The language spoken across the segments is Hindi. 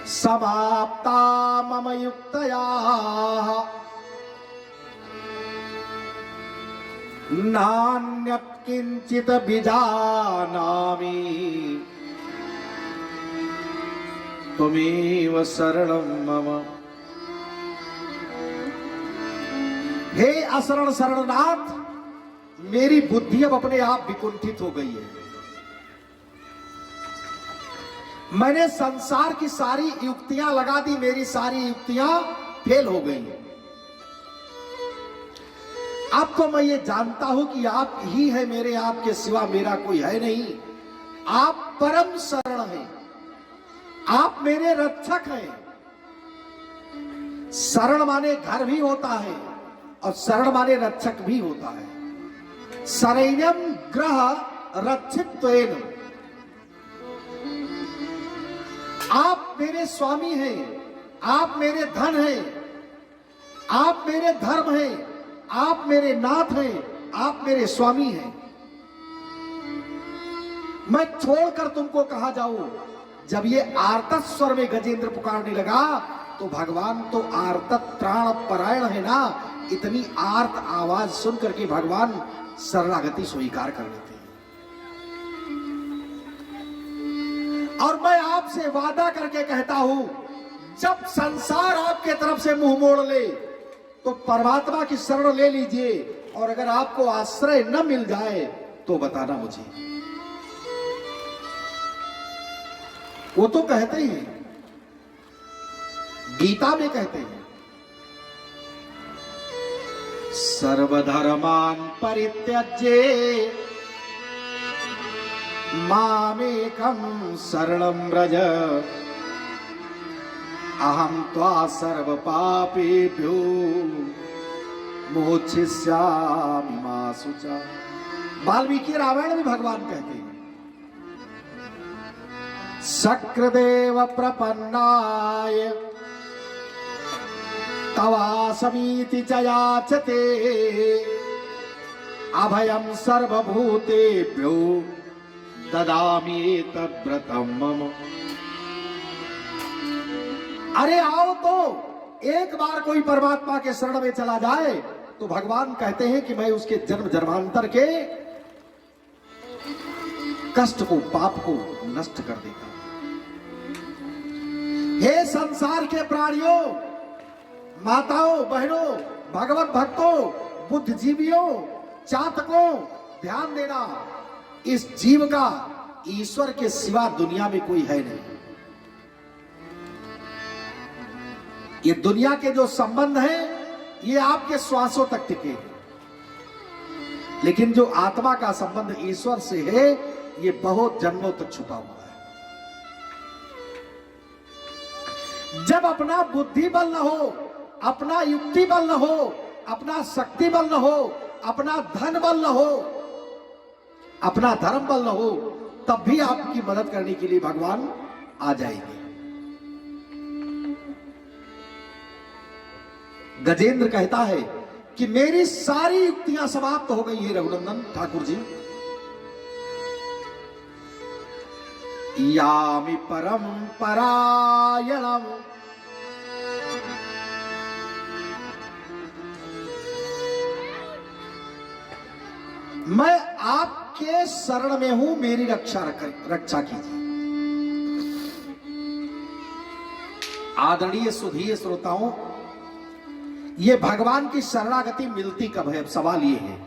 समाप्ता मम युक्तयाः नान्यत् किंचित विजानामि त्वमेव शरणं मम। हे असरण शरणनाथ, मेरी बुद्धि अब अपने आप विकुंठित हो गई है। मैंने संसार की सारी युक्तियां लगा दी, मेरी सारी युक्तियां फेल हो गई। अब तो मैं ये जानता हूं कि आप ही है मेरे, आपके सिवा मेरा कोई है नहीं। आप परम शरण हैं, आप मेरे रक्षक हैं। शरण माने घर भी होता है और शरण माने रक्षक भी होता है। शरण्यम ग्रह रक्षित्वेन, आप मेरे स्वामी हैं, आप मेरे धन हैं, आप मेरे धर्म हैं, आप मेरे नाथ हैं, आप मेरे स्वामी हैं। मैं छोड़कर तुमको कहां जाऊं? जब ये आर्तत स्वर में गजेंद्र पुकारने लगा तो भगवान तो आर्तत प्राण परायण है ना, इतनी आर्त आवाज सुनकर के भगवान शरणागति स्वीकार कर लेते हैं। और मैं आपसे वादा करके कहता हूं, जब संसार आपके तरफ से मुंह मोड़ ले तो परमात्मा की शरण ले लीजिए, और अगर आपको आश्रय न मिल जाए तो बताना मुझे। वो तो कहते ही हैं, गीता में कहते हैं, सर्वधर्मान परित्यज्य मामेकं शरणं व्रज अहम त्वा सर्व पापेभ्यो मोक्षयिष्यामि मा शुचा। वाल्मीकि रामायण में भगवान कहते हैं, शक्रदेव प्रपन्नाय तवासमीति च याचते अभयं सर्वभूतेभ्यो ददामि तद्व्रतं मम। अरे आओ तो एक बार कोई परमात्मा के शरण में चला जाए तो भगवान कहते हैं कि मैं उसके जन्म जन्मांतर के कष्ट को, पाप को नष्ट कर देता हूं। हे संसार के प्राणियों, माताओं, बहनों, भगवत भक्तों, बुद्धिजीवियों, चातकों, ध्यान देना, इस जीव का ईश्वर के सिवा दुनिया में कोई है नहीं। ये दुनिया के जो संबंध हैं ये आपके श्वासों तक टिके हैं, लेकिन जो आत्मा का संबंध ईश्वर से है ये बहुत जन्मों तक छुपा हुआ है। जब अपना बुद्धि बल न हो, अपना युक्ति बल न हो, अपना शक्ति बल न हो, अपना धन बल न हो, अपना धर्म बल न हो, तब भी आपकी मदद करने के लिए भगवान आ जाएंगे। गजेंद्र कहता है कि मेरी सारी युक्तियां समाप्त हो गई है रघुनंदन ठाकुर जी। यामि परम परायणम, मैं आपके शरण में हूं, मेरी रक्षा कीजिए। आदरणीय सुधीय श्रोताओं, ये भगवान की शरणागति मिलती कब है? अब सवाल ये है।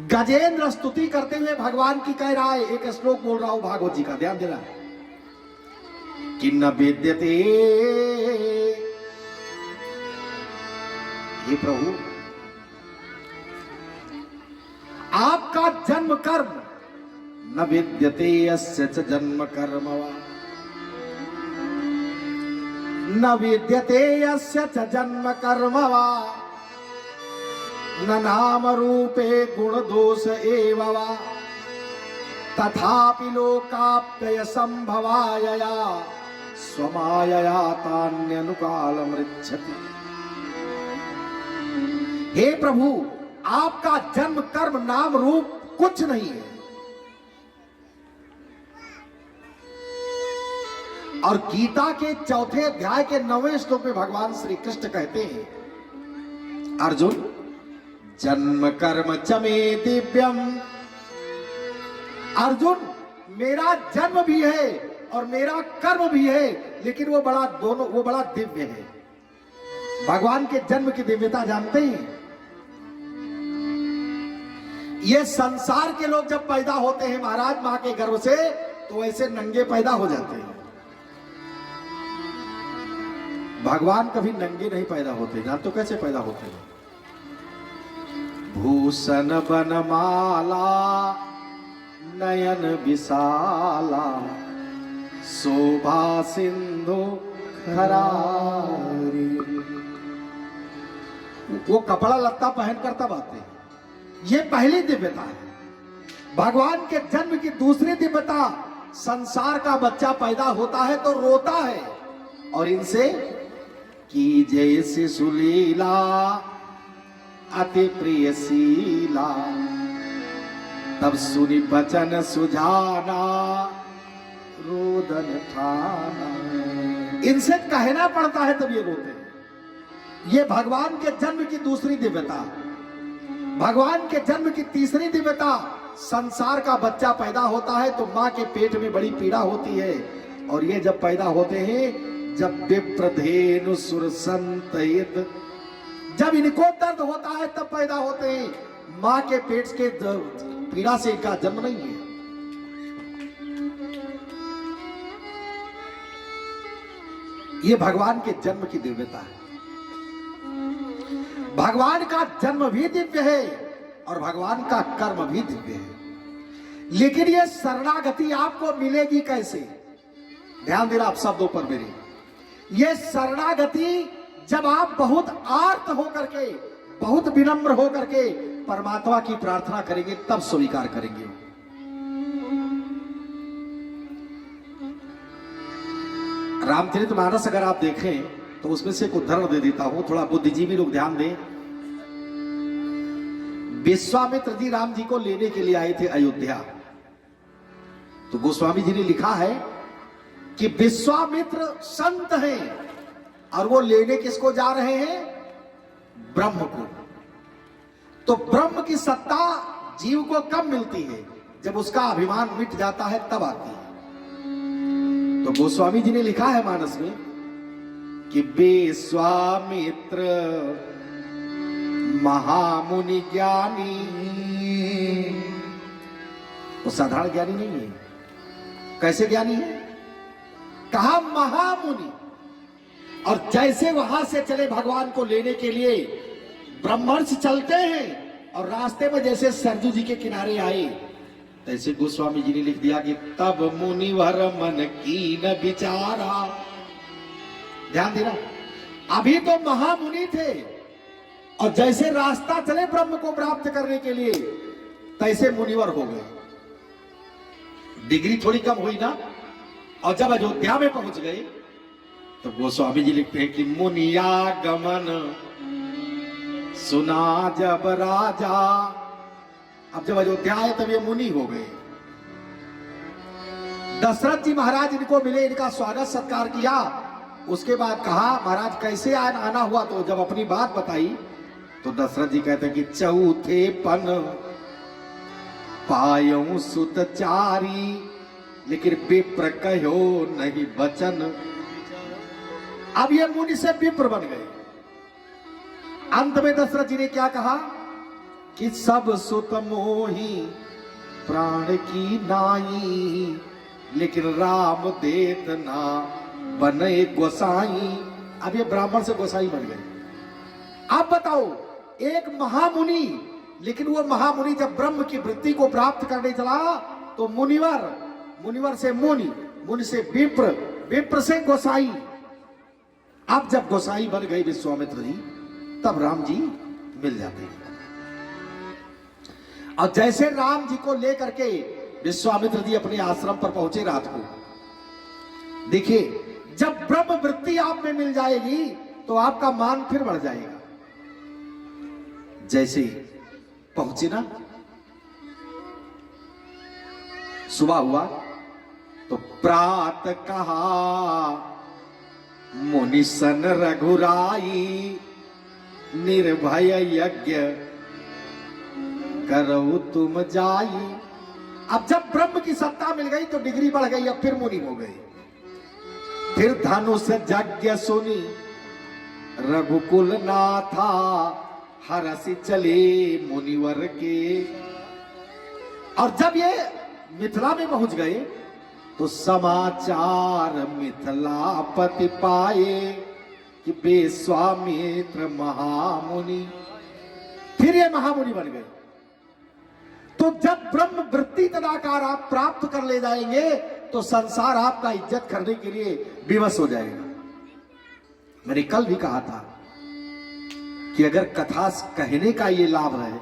गजेंद्र स्तुति करते हुए भगवान की कह रहा है, एक श्लोक बोल रहा हूं भागवत जी का, ध्यान देना, कि न विद्यते, हे प्रभु आपका जन्म कर्म, न विद्यते यस्य च जन्म कर्म वा, न विद्यते यस्य च जन्म कर्म वा, न नाम रूपे गुण दोष एव वा, तथापि लोकाप्यय संभवायया स्वमायया तान्यनुकालमृच्छति। हे प्रभु, आपका जन्म कर्म नाम रूप कुछ नहीं है। और गीता के चौथे अध्याय के 9वें श्लोक में भगवान श्री कृष्ण कहते हैं, अर्जुन जन्म कर्म च मे दिव्यम, अर्जुन मेरा जन्म भी है और मेरा कर्म भी है, लेकिन वो बड़ा दिव्य है। भगवान के जन्म की दिव्यता जानते हैं? ये संसार के लोग जब पैदा होते हैं महाराज मां के गर्भ से, तो ऐसे नंगे पैदा हो जाते हैं। भगवान कभी नंगे नहीं पैदा होते। जान तो कैसे पैदा होते हैं? भूषण बनमाला नयन विशाला शोभा सिंधु खरारी। वो कपड़ा लत्ता पहन कर तब आते हैं। ये पहली दिव्यता है। भगवान के जन्म की दूसरी दिव्यता, संसार का बच्चा पैदा होता है तो रोता है, और इनसे की जैसे सुलीला अति प्रिय शीला, तब सुनी बचन सुझाना रोदन ठाना। इनसे कहना पड़ता है तब ये रोते हैं। ये भगवान के जन्म की दूसरी दिव्यता। भगवान के जन्म की तीसरी दिव्यता, संसार का बच्चा पैदा होता है तो मां के पेट में बड़ी पीड़ा होती है, और ये जब पैदा होते हैं, जब विप्रधेनु सुर संतहित, जब इनको दर्द होता है तब पैदा होते हैं। मां के पेट के पीड़ा से इनका जन्म नहीं है। ये भगवान के जन्म की दिव्यता है। भगवान का जन्म भी दिव्य है और भगवान का कर्म भी दिव्य है। लेकिन ये शरणागति आपको मिलेगी कैसे? ध्यान देना आप शब्दों पर मेरे। ये शरणागति जब आप बहुत आर्त होकर के, बहुत विनम्र होकर के परमात्मा की प्रार्थना करेंगे, तब स्वीकार करेंगे। रामचरितमानस अगर आप देखें तो उसमें से एक उदाहरण दे देता हूं, थोड़ा बुद्धिजीवी लोग ध्यान दें। विश्वामित्र जी राम जी को लेने के लिए आए थे अयोध्या, तो गोस्वामी जी ने लिखा है कि विश्वामित्र संत हैं और वो लेने किसको जा रहे हैं? ब्रह्म को। तो ब्रह्म की सत्ता जीव को कब मिलती है? जब उसका अभिमान मिट जाता है तब आती है। तो गोस्वामी जी ने लिखा है मानस में कि विश्वामित्र महामुनि ज्ञानी, वो साधारण ज्ञानी नहीं है। कैसे ज्ञानी है? कहा महामुनि। और जैसे वहां से चले भगवान को लेने के लिए, ब्रह्मर्षि चलते हैं और रास्ते में जैसे सरजू जी के किनारे आए, तैसे गोस्वामी जी ने लिख दिया कि तब मुनिवर मन कीन विचारा। ध्यान देना, अभी तो महामुनि थे और जैसे रास्ता चले ब्रह्म को प्राप्त करने के लिए, तैसे मुनिवर हो गए। डिग्री थोड़ी कम हुई ना। और जब अयोध्या में पहुंच गए तो गोस्वामी जी लिखते हैं कि मुनियागमन सुना जब राजा। अब जब अयोध्या आए तब ये मुनि हो गए। दशरथ जी महाराज इनको मिले, इनका स्वागत सत्कार किया। उसके बाद कहा महाराज कैसे आना हुआ? तो जब अपनी बात बताई तो दशरथ जी कहते हैं कि चौथे पन पायऊ सुत चारी, लेकिन विप्र कहो नहीं वचन। अब ये मुनि से विप्र बन गए। अंत में दशरथ जी ने क्या कहा कि सब सुत मोही प्राण की नाई, लेकिन राम देत ना बने गोसाई। अब ये ब्राह्मण से गोसाई बन गए। आप बताओ, एक महामुनि, लेकिन वो महामुनि जब ब्रह्म की वृत्ति को प्राप्त करने चला तो मुनिवर, मुनिवर से मुनि, मुनि से विप्र, विप्र से गोसाई। अब जब गोसाई बन गए विश्वामित्र जी, तब राम जी मिल जाते हैं। और जैसे राम जी को लेकर के विश्वामित्र जी अपने आश्रम पर पहुंचे रात को, देखिए जब ब्रह्म वृत्ति आप में मिल जाएगी तो आपका मान फिर बढ़ जाएगा। जैसे पहुंचे ना, सुबह हुआ तो प्रात कहा मुनि सन रघुराई, निर्भय यज्ञ करो तुम जाई। अब जब ब्रह्म की सत्ता मिल गई तो डिग्री बढ़ गई, अब फिर मुनि हो गए। फिर धनुष यज्ञ सुनी रघुकुल नाथा, हरसि चले मुनिवर के। और जब ये मिथिला में पहुंच गए तो समाचार मिथिलापति पाए कि विश्वामित्र महामुनि। फिर ये महामुनि बन गए। तो जब ब्रह्म वृत्ति तदाकार आप प्राप्त कर ले जाएंगे तो संसार आपका इज्जत करने के लिए विवश हो जाएगा। मैंने कल भी कहा था कि अगर कथा कहने का ये लाभ है